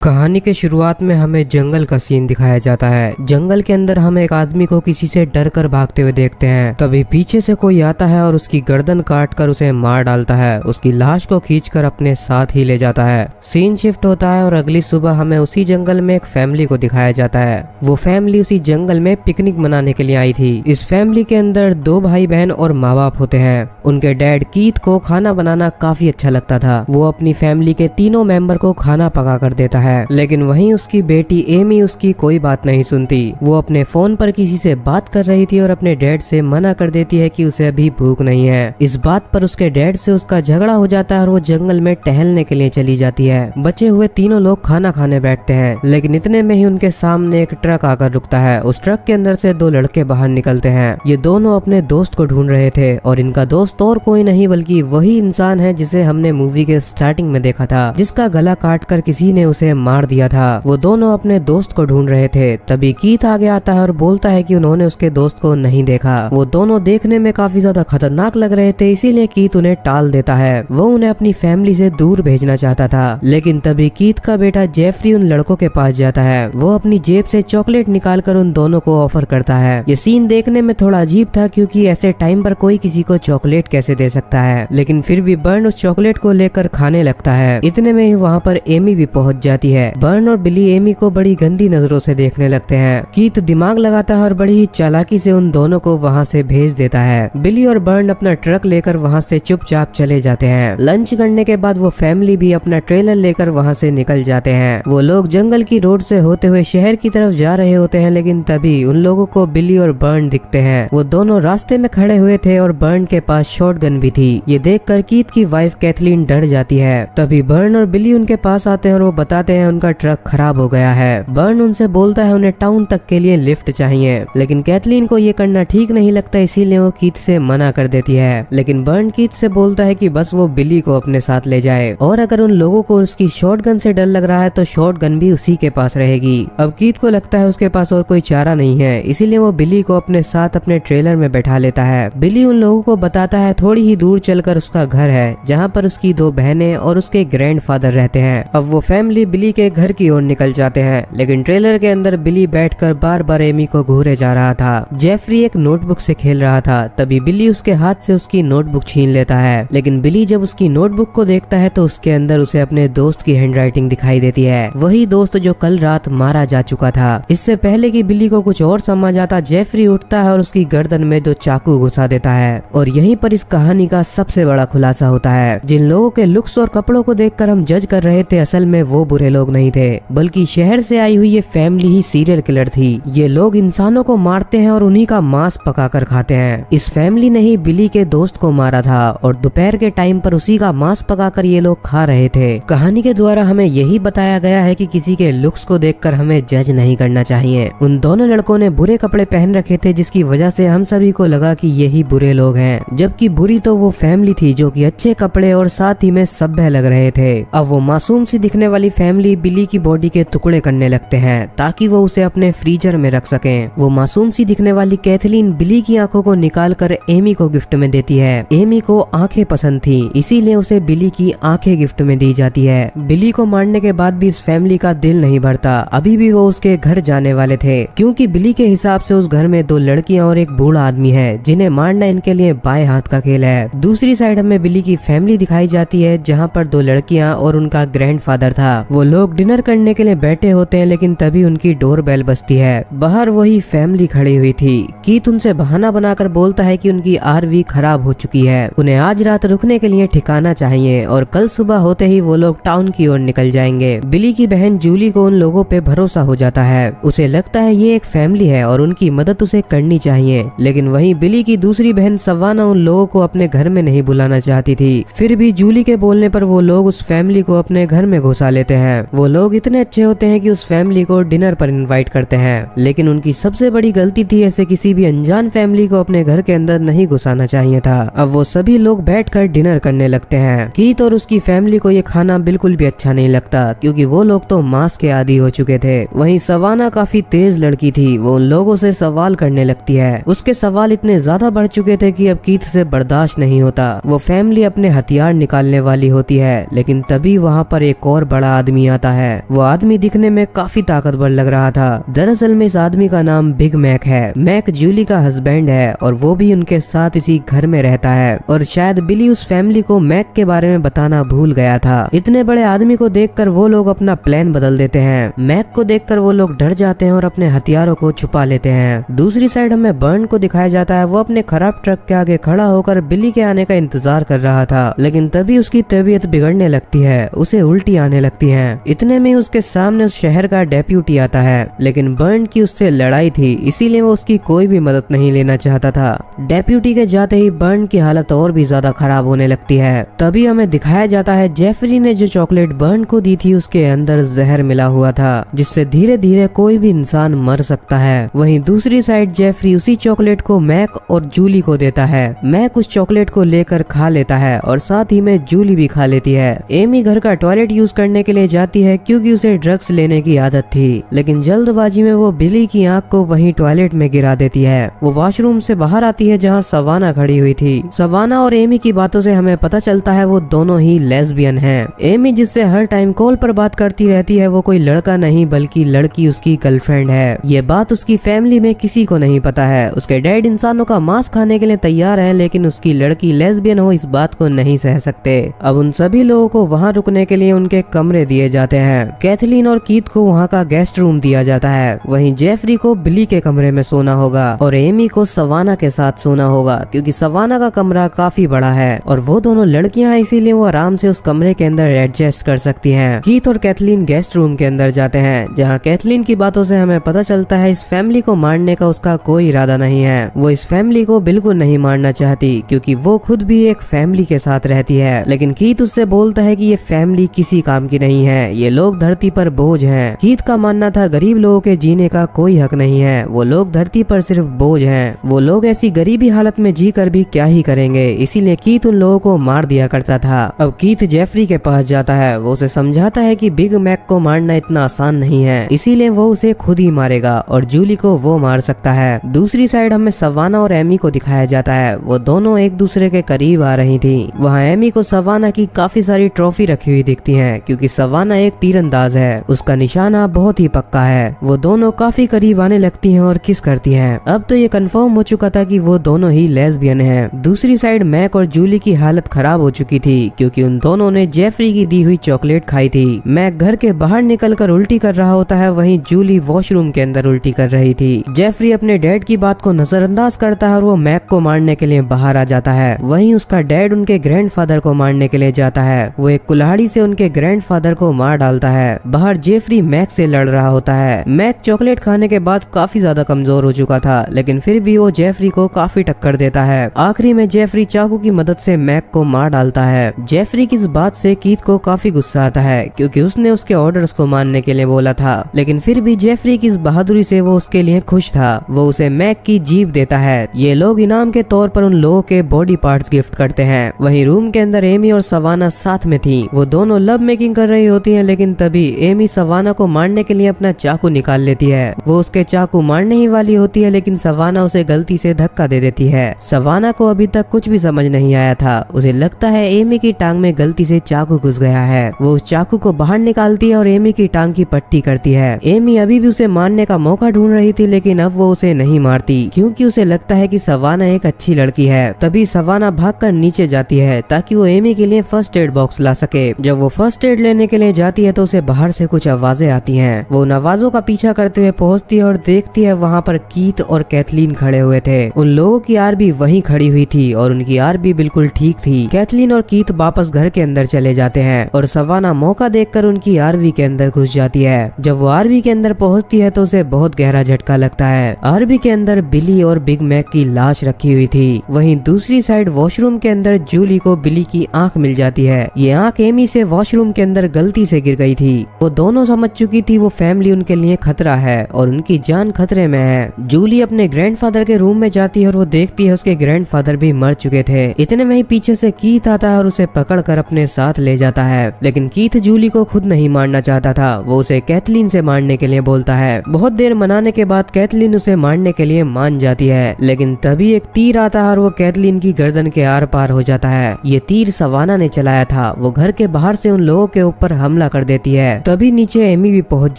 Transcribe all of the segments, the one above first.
कहानी के शुरुआत में हमें जंगल का सीन दिखाया जाता है। जंगल के अंदर हम एक आदमी को किसी से डर कर भागते हुए देखते हैं। तभी पीछे से कोई आता है और उसकी गर्दन काट कर उसे मार डालता है। उसकी लाश को खींचकर अपने साथ ही ले जाता है। सीन शिफ्ट होता है और अगली सुबह हमें उसी जंगल में एक फैमिली को दिखाया जाता है। वो फैमिली उसी जंगल में पिकनिक मनाने के लिए आई थी। इस फैमिली के अंदर 2 भाई बहन और माँ बाप होते हैं। उनके डैड कीथ को खाना बनाना काफी अच्छा लगता था। वो अपनी फैमिली के तीनों मेंबर को खाना पका कर देता है, लेकिन वहीं उसकी बेटी एमी उसकी कोई बात नहीं सुनती। वो अपने फोन पर किसी से बात कर रही थी और अपने डैड से मना कर देती है कि उसे अभी भूख नहीं है। इस बात पर उसके डैड से उसका झगड़ा हो जाता है और वो जंगल में टहलने के लिए चली जाती है। बचे हुए तीनों लोग खाना खाने बैठते हैं, लेकिन इतने में ही उनके सामने एक ट्रक आकर रुकता है। उस ट्रक के अंदर से 2 लड़के बाहर निकलते हैं। ये दोनों अपने दोस्त को ढूंढ रहे थे और इनका दोस्त और कोई नहीं बल्कि वही इंसान है जिसे हमने मूवी के स्टार्टिंग में देखा था, जिसका गला काट कर किसी ने उसे मार दिया था। वो दोनों अपने दोस्त को ढूंढ रहे थे। तभी कीथ आगे आता है और बोलता है कि उन्होंने उसके दोस्त को नहीं देखा। वो दोनों देखने में काफी ज्यादा खतरनाक लग रहे थे, इसीलिए कीथ उन्हें टाल देता है। वो उन्हें अपनी फैमिली से दूर भेजना चाहता था, लेकिन तभी कीथ का बेटा जेफरी उन लड़कों के पास जाता है। वो अपनी जेब से चॉकलेट निकालकर उन दोनों को ऑफर करता है। ये सीन देखने में थोड़ा अजीब था, क्योंकि ऐसे टाइम पर कोई किसी को चॉकलेट कैसे दे सकता है, लेकिन फिर भी बर्न उस चॉकलेट को लेकर खाने लगता है। इतने में ही वहाँ पर एमी भी पहुँच जाती है। बर्न और बिली एमी को बड़ी गंदी नजरों से देखने लगते हैं। कीथ दिमाग लगाता है और बड़ी ही चालाकी से उन दोनों को वहाँ से भेज देता है। बिली और बर्न अपना ट्रक लेकर वहाँ से चुपचाप चले जाते हैं। लंच करने के बाद वो फैमिली भी अपना ट्रेलर लेकर वहाँ से निकल जाते हैं। वो लोग जंगल की रोड से होते हुए शहर की तरफ जा रहे होते हैं, लेकिन तभी उन लोगों को बिली और बर्न दिखते हैं। वो दोनों रास्ते में खड़े हुए थे और बर्न के पास शॉटगन भी थी। ये देखकर कीथ की वाइफ कैथलीन डर जाती है। तभी बर्न और बिली उनके पास आते हैं और वो बताते हैं उनका ट्रक खराब हो गया है। बर्न उनसे बोलता है उन्हें टाउन तक के लिए लिफ्ट चाहिए, लेकिन कैथलीन को ये करना ठीक नहीं लगता, इसीलिए वो कीथ से मना कर देती है। लेकिन बर्न कीथ से बोलता है कि बस वो बिली को अपने साथ ले जाए, और अगर उन लोगों को उसकी शॉटगन से डर लग रहा है तो शॉटगन भी उसी के पास रहेगी। अब कीथ को लगता है उसके पास और कोई चारा नहीं है, इसीलिए वो बिली को अपने साथ अपने ट्रेलर में बैठा लेता है। बिली उन लोगों को बताता है थोड़ी ही दूर चलकर उसका घर है, जहाँ पर उसकी 2 बहनें और उसके ग्रैंडफादर रहते हैं। अब वो फैमिली बिली के घर की ओर निकल जाते हैं, लेकिन ट्रेलर के अंदर बिली बैठकर बार बार एमी को घूरे जा रहा था। जेफरी एक नोटबुक से खेल रहा था। तभी बिली उसके हाथ से उसकी नोटबुक छीन लेता है, लेकिन बिली जब उसकी नोटबुक को देखता है तो उसके अंदर उसे अपने दोस्त की हैंडराइटिंग दिखाई देती है। वही दोस्त जो कल रात मारा जा चुका था। इससे पहले कि बिली को कुछ और समझ आता, जेफरी उठता है और उसकी गर्दन में 2 चाकू घुसा देता है। और यहीं पर इस कहानी का सबसे बड़ा खुलासा होता है। जिन लोगों के लुक्स और कपड़ों को देखकर हम जज कर रहे थे, असल में वो बुरे लोग नहीं थे, बल्कि शहर से आई हुई ये फैमिली ही सीरियल किलर थी। ये लोग इंसानों को मारते हैं और उन्हीं का मांस पकाकर खाते हैं। इस फैमिली ने ही बिली के दोस्त को मारा था और दोपहर के टाइम पर उसी का मांस पकाकर ये लोग खा रहे थे। कहानी के द्वारा हमें यही बताया गया है कि किसी के लुक्स को देखकर हमें जज नहीं करना चाहिए। उन दोनों लड़कों ने बुरे कपड़े पहन रखे थे, जिसकी वजह से हम सभी को लगा कि यही बुरे लोग हैं, जबकि बुरी तो वो फैमिली थी जो कि अच्छे कपड़े और साथ ही में सभ्य लग रहे थे। अब वो मासूम सी दिखने वाली फैमिली बिली की बॉडी के टुकड़े करने लगते हैं ताकि वो उसे अपने फ्रीजर में रख सकें। वो मासूम सी दिखने वाली कैथलीन बिली की आंखों को निकालकर एमी को गिफ्ट में देती है। एमी को आंखें पसंद थी, इसीलिए उसे बिली की आंखें गिफ्ट में दी जाती है। बिली को मारने के बाद भी इस फैमिली का दिल नहीं भरता। अभी भी वो उसके घर जाने वाले थे, क्योंकि बिली के हिसाब से उस घर में 2 लड़कियां और एक बूढ़ा आदमी है, जिन्हें मारना इनके लिए बाएं हाथ का खेल है। दूसरी साइड हमें बिली की फैमिली दिखाई जाती है, जहाँ पर 2 लड़कियां और उनका ग्रैंडफादर था। वो लोग डिनर करने के लिए बैठे होते हैं, लेकिन तभी उनकी डोर बेल बजती है। बाहर वही फैमिली खड़ी हुई थी। कीथ उनसे बहाना बनाकर बोलता है कि उनकी आरवी खराब हो चुकी है, उन्हें आज रात रुकने के लिए ठिकाना चाहिए और कल सुबह होते ही वो लोग टाउन की ओर निकल जाएंगे। बिली की बहन जूली को उन लोगों पे भरोसा हो जाता है। उसे लगता है ये एक फैमिली है और उनकी मदद उसे करनी चाहिए, लेकिन वहीं बिली की दूसरी बहन सवाना उन लोगों को अपने घर में नहीं बुलाना चाहती थी। फिर भी जूली के बोलने पर वो लोग उस फैमिली को अपने घर में घुसा लेते हैं। वो लोग इतने अच्छे होते हैं कि उस फैमिली को डिनर पर इनवाइट करते हैं, लेकिन उनकी सबसे बड़ी गलती थी, ऐसे किसी भी अनजान फैमिली को अपने घर के अंदर नहीं घुसाना चाहिए था। अब वो सभी लोग बैठकर डिनर करने लगते हैं। कीथ और उसकी फैमिली को ये खाना बिल्कुल भी अच्छा नहीं लगता, क्योंकि वो लोग तो मांस के आदी हो चुके थे। वहीं सवाना काफी तेज लड़की थी, वो उन लोगों से सवाल करने लगती है। उसके सवाल इतने ज्यादा बढ़ चुके थे कि अब कीथ से बर्दाश्त नहीं होता। वो फैमिली अपने हथियार निकालने वाली होती है, लेकिन तभी वहाँ पर एक और बड़ा आदमी आता है। वो आदमी दिखने में काफी ताकतवर लग रहा था। दरअसल में इस आदमी का नाम बिग मैक है। मैक जूली का हस्बैंड है और वो भी उनके साथ इसी घर में रहता है। और शायद बिली उस फैमिली को मैक के बारे में बताना भूल गया था। इतने बड़े आदमी को देखकर वो लोग अपना प्लान बदल देते हैं। मैक को देखकर वो लोग डर जाते हैं और अपने हथियारों को छुपा लेते हैं। दूसरी साइड हमें बर्न को दिखाया जाता है। वो अपने खराब ट्रक के आगे खड़ा होकर बिली के आने का इंतजार कर रहा था, लेकिन तभी उसकी तबीयत बिगड़ने लगती है, उसे उल्टी आने लगती है। इतने में उसके सामने उस शहर का डेप्यूटी आता है, लेकिन बर्न की उससे लड़ाई थी, इसीलिए वो उसकी कोई भी मदद नहीं लेना चाहता था। डेप्यूटी के जाते ही बर्न की हालत और भी ज्यादा खराब होने लगती है। तभी हमें दिखाया जाता है जेफरी ने जो चॉकलेट बर्न को दी थी उसके अंदर जहर मिला हुआ था, जिससे धीरे धीरे कोई भी इंसान मर सकता है। वहीं दूसरी साइड जेफरी उसी चॉकलेट को मैक और जूली को देता है। मैक उस चॉकलेट को लेकर खा लेता है और साथ ही में जूली भी खा लेती है। एमी घर का टॉयलेट यूज करने के लिए जाती है क्योंकि उसे ड्रग्स लेने की आदत थी, लेकिन जल्दबाजी में वो बिली की आंख को वहीं टॉयलेट में गिरा देती है। वो वॉशरूम से बाहर आती है जहाँ सवाना खड़ी हुई थी। सवाना और एमी की बातों से हमें पता चलता है वो दोनों ही लेस्बियन हैं। एमी जिससे हर टाइम कॉल पर बात करती रहती है वो कोई लड़का नहीं बल्कि लड़की उसकी गर्लफ्रेंड है। ये बात उसकी फैमिली में किसी को नहीं पता है। उसके डैड इंसानों का मांस खाने के लिए तैयार है, लेकिन उसकी लड़की लेस्बियन हो इस बात को नहीं सह सकते। अब उन सभी लोगों को वहाँ रुकने के लिए उनके कमरे दिए जाते हैं। कैथलीन और कीथ को वहाँ का गेस्ट रूम दिया जाता है। वहीं जेफरी को बिली के कमरे में सोना होगा और एमी को सवाना के साथ सोना होगा, क्योंकि सवाना का कमरा काफी बड़ा है और वो दोनों लड़कियां हैं, इसीलिए वो आराम से उस कमरे के अंदर एडजस्ट कर सकती हैं। कीथ और कैथलीन गेस्ट रूम के अंदर जाते हैं, जहाँ कैथलीन की बातों से हमें पता चलता है इस फैमिली को मारने का उसका कोई इरादा नहीं है। वो इस फैमिली को बिल्कुल नहीं मारना चाहती, क्योंकि वो खुद भी एक फैमिली के साथ रहती है। लेकिन कीथ उससे बोलता है कि ये फैमिली किसी काम की नहीं है, ये लोग धरती पर बोझ हैं। कीथ का मानना था गरीब लोगों के जीने का कोई हक नहीं है, वो लोग धरती पर सिर्फ बोझ हैं। वो लोग ऐसी गरीबी हालत में जी कर भी क्या ही करेंगे, इसीलिए कीथ उन लोगों को मार दिया करता था। अब कीथ जेफरी के पास जाता है। वो उसे समझाता है कि बिग मैक को मारना इतना आसान नहीं है, इसीलिए वो उसे खुद ही मारेगा और जूली को वो मार सकता है। दूसरी साइड हमें सवाना और एमी को दिखाया जाता है। वो दोनों एक दूसरे के करीब आ रही थी। वहाँ एमी को सवाना की काफी सारी ट्रॉफी रखी हुई दिखती है, क्योंकि सवाना एक तीरंदाज है, उसका निशाना बहुत ही पक्का है। वो दोनों काफी करीब आने लगती हैं और किस करती हैं। अब तो ये कंफर्म हो चुका था कि वो दोनों ही लेस्बियन हैं। दूसरी साइड मैक और जूली की हालत खराब हो चुकी थी, क्योंकि उन दोनों ने जेफरी की दी हुई चॉकलेट खाई थी। मैक घर के बाहर निकलकर उल्टी कर रहा होता है, वहीं जूली वॉशरूम के अंदर उल्टी कर रही थी। जेफरी अपने डैड की बात को नजरअंदाज करता है और वो मैक को मारने के लिए बाहर आ जाता है। वहीं उसका डैड उनके ग्रैंडफादर को मारने के लिए जाता है। वो एक कुल्हाड़ी से उनके ग्रैंडफादर को मार डालता है। बाहर जेफरी मैक से लड़ रहा होता है। मैक चॉकलेट खाने के बाद काफी ज्यादा कमजोर हो चुका था, लेकिन फिर भी वो जेफरी को काफी टक्कर देता है। आखिरी में जेफरी चाकू की मदद से मैक को मार डालता है। जेफरी की इस बात से कीथ को काफी गुस्सा आता है, क्योंकि उसने उसके ऑर्डर्स को मानने के लिए बोला था, लेकिन फिर भी जेफरी की इस बहादुरी से वो उसके लिए खुश था। वो उसे मैक की जीप देता है। ये लोग इनाम के तौर पर उन लोगों के बॉडी पार्ट्स गिफ्ट करते हैं। वहीं रूम के अंदर एमी और सवाना साथ में थी। वो दोनों लव मेकिंग कर रही होती हैं, लेकिन तभी एमी सवाना को मारने के लिए अपना चाकू निकाल लेती है। वो उसके चाकू मारने ही वाली होती है, लेकिन सवाना उसे गलती से धक्का दे देती है। सवाना को अभी तक कुछ भी समझ नहीं आया था। उसे लगता है एमी की टांग में गलती से चाकू घुस गया है। वो उस चाकू को बाहर निकालती है और एमी की टांग की पट्टी करती है। एमी अभी भी उसे मारने का मौका ढूंढ रही थी, लेकिन अब वो उसे नहीं मारती, क्योंकि उसे लगता है कि सवाना एक अच्छी लड़की है। तभी सवाना भागकर नीचे जाती है ताकि वो एमी के लिए फर्स्ट एड बॉक्स ला सके। जब वो फर्स्ट एड लेने के लिए जाती है तो उसे बाहर से कुछ आवाजें आती हैं। वो उन आवाजों का पीछा करते हुए पहुंचती है और देखती है वहाँ पर कीथ और कैथलीन खड़े हुए थे। उन लोगों की आरबी वहीं खड़ी हुई थी और उनकी आरबी बिल्कुल ठीक थी। कैथलीन और कीथ वापस घर के अंदर चले जाते हैं और सवाना मौका देखकर उनकी आरबी के अंदर घुस जाती है। जब वो आरबी के अंदर पहुंचती है तो उसे बहुत गहरा झटका लगता है। आरबी के अंदर बिली और बिग मैक की लाश रखी हुई थी। वहीं दूसरी साइड वॉशरूम के अंदर जूली को बिली की आंख मिल जाती है। ये आंख एमी से वॉशरूम के अंदर गलती से गिर गई थी। वो दोनों समझ चुकी थी वो फैमिली उनके लिए खतरा है और उनकी जान खतरे में है। जूली अपने ग्रैंडफादर के रूम में जाती है और वो देखती है उसके ग्रैंडफादर भी मर चुके थे। इतने में ही पीछे से कीथ आता है और उसे पकड़कर अपने साथ ले जाता है, लेकिन कीथ जूली को खुद नहीं मारना चाहता था। वो उसे कैथलीन से मारने के लिए बोलता है। बहुत देर मनाने के बाद कैथलीन उसे मारने के लिए मान जाती है, लेकिन तभी एक तीर आता है और वो कैथलीन की गर्दन के आर पार हो जाता है। ये तीर सवाना ने चलाया था। वो घर के बाहर से उन लोगों के ऊपर हमला हमला कर देती है। तभी नीचे एमी भी पहुंच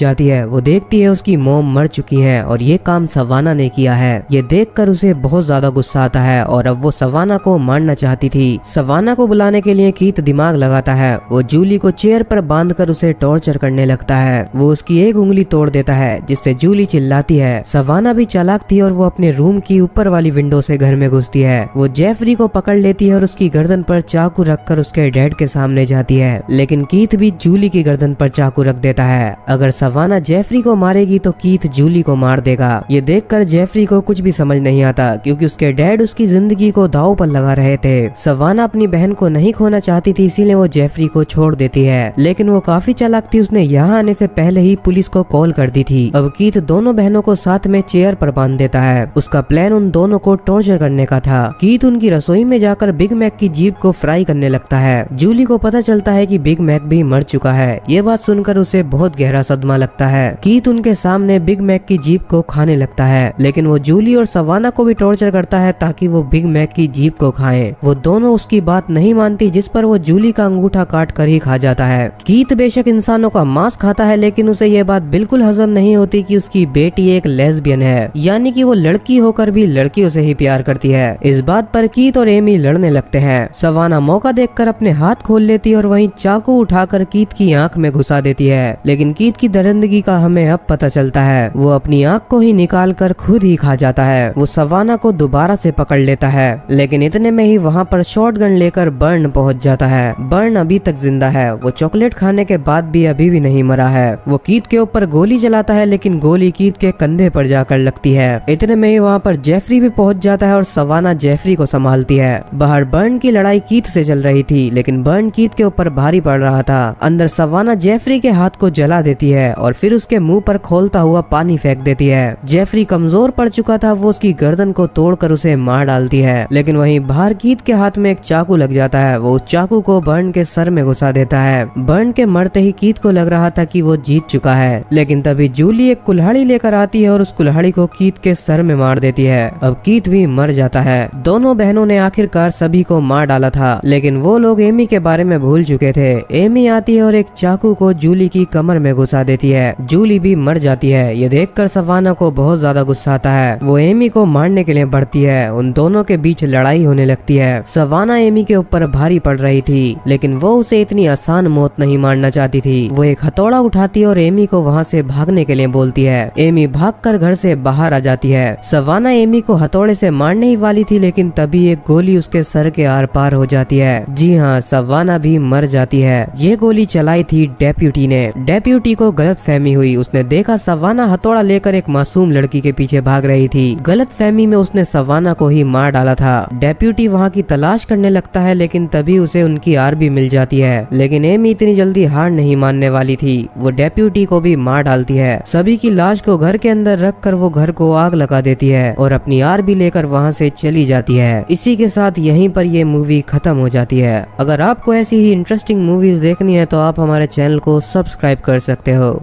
जाती है। वो देखती है उसकी मॉम मर चुकी है और ये काम सवाना ने किया है। ये देखकर उसे बहुत ज्यादा गुस्सा आता है और अब वो सवाना को मारना चाहती थी। सवाना को बुलाने के लिए कीथ दिमाग लगाता है। वो जूली को चेयर पर बांधकर उसे टॉर्चर करने लगता है। वो उसकी एक उंगली तोड़ देता है जिससे जूली चिल्लाती है। सवाना भी चालाक थी और वो अपने रूम की ऊपर वाली विंडो से घर में घुसती है। वो जेफरी को पकड़ लेती है और उसकी गर्दन पर चाकू रखकर उसके डैड के सामने जाती है, लेकिन कीथ भी जूली की गर्दन पर चाकू रख देता है। अगर सवाना जेफरी को मारेगी तो कीथ जूली को मार देगा। ये देखकर जेफरी को कुछ भी समझ नहीं आता क्योंकि उसके डैड उसकी जिंदगी को दांव पर लगा रहे थे। सवाना अपनी बहन को नहीं खोना चाहती थी, इसीलिए वो जेफरी को छोड़ देती है, लेकिन वो काफी चालाक थी। उसने यहाँ आने से पहले ही पुलिस को कॉल कर दी थी। अब कीथ दोनों बहनों को साथ में चेयर पर बांध देता है। उसका प्लान उन दोनों को टॉर्चर करने का था। कीथ उनकी रसोई में जाकर बिग मैक की जीभ को फ्राई करने लगता है। जूली को पता चलता है कि बिग मैक भी मर चुका है। ये बात सुनकर उसे बहुत गहरा सदमा लगता है। कीथ उनके सामने बिग मैक की जीभ को खाने लगता है, लेकिन वो जूली और सवाना को भी टॉर्चर करता है ताकि वो बिग मैक की जीभ को खाएं। वो दोनों उसकी बात नहीं मानती, जिस पर वो जूली का अंगूठा काट कर ही खा जाता है। कीथ बेशक इंसानों का मांस खाता है, लेकिन उसे ये बात बिल्कुल हजम नहीं होती कि उसकी बेटी एक लेस्बियन है, यानी कि वो लड़की होकर भी लड़कियों से ही प्यार करती है। इस बात पर कीथ और एमी लड़ने लगते हैं। सवाना मौका देखकर अपने हाथ खोल लेती है और वहीं चाकू उठाकर कीथ की आंख में घुसा देती है, लेकिन कीथ की दरिंदगी का हमें अब पता चलता है। वो अपनी आंख को ही निकाल कर खुद ही खा जाता है। वो सवाना को दोबारा से पकड़ लेता है, लेकिन इतने में ही वहाँ पर शॉटगन लेकर बर्न पहुँच जाता है। बर्न अभी तक जिंदा है। वो चॉकलेट खाने के बाद भी अभी भी नहीं मरा है। वो कीथ के ऊपर गोली चलाता है, लेकिन गोली कीथ के कंधे पर जाकर लगती है। इतने में ही वहाँ पर जेफरी भी पहुँच जाता है और सवाना जेफरी को संभालती है। बाहर बर्न की लड़ाई कीथ से चल रही थी, लेकिन बर्न कीथ के ऊपर भारी पड़ रहा था। अंदर सवाना जेफरी के हाथ को जला देती है और फिर उसके मुंह पर खोलता हुआ पानी फेंक देती है। जेफरी कमजोर पड़ चुका था। वो उसकी गर्दन को तोड़कर उसे मार डालती है, लेकिन वहीं बाहर कीथ के हाथ में एक चाकू लग जाता है। वो उस चाकू को बर्न के सर में घुसा देता है। बर्न के मरते ही कीथ को लग रहा था कि वो जीत चुका है, लेकिन तभी जूली एक कुल्हाड़ी लेकर आती है और उस कुल्हाड़ी को कीथ के सर में मार देती है। अब कीथ भी मर जाता है। दोनों बहनों ने आखिरकार सभी को मार डाला था, लेकिन वो लोग एमी के बारे में भूल चुके थे। एमी आती है और एक चाकू को जूली की कमर में घुसा देती है। जूली भी मर जाती है। ये देखकर सवाना को बहुत ज्यादा गुस्सा आता है। वो एमी को मारने के लिए बढ़ती है। उन दोनों के बीच लड़ाई होने लगती है। सवाना एमी के ऊपर भारी पड़ रही थी, लेकिन वो उसे इतनी आसान मौत नहीं मारना चाहती थी। वो एक हथौड़ा उठाती है और एमी को वहाँ से भागने के लिए बोलती है। एमी भागकर घर से बाहर आ जाती है। सवाना एमी को हथौड़े से मारने ही वाली थी, लेकिन तभी एक गोली उसके सर के आर पार हो जाती है। जी हाँ, सवाना भी मर जाती है। ये गोली चलाई थी डेप्यूटी ने। डेप्यूटी को गलतफहमी हुई। उसने देखा सवाना हथौड़ा लेकर एक मासूम लड़की के पीछे भाग रही थी। गलतफहमी में उसने सवाना को ही मार डाला था। डेप्यूटी वहाँ की तलाश करने लगता है, लेकिन तभी उसे उनकी आर भी मिल जाती है। लेकिन एमी इतनी जल्दी हार नहीं मानने वाली थी। वो डेप्यूटी को भी मार डालती है। सभी की लाश को घर के अंदर रखकर वो घर को आग लगा देती है और अपनी आर भी लेकर वहाँ से चली जाती है। इसी के साथ यहीं पर ये मूवी खत्म हो जाती है। अगर आपको ऐसी ही इंटरेस्टिंग मूवीज देखनी है तो आप हमारे चैनल को सब्सक्राइब कर सकते हो।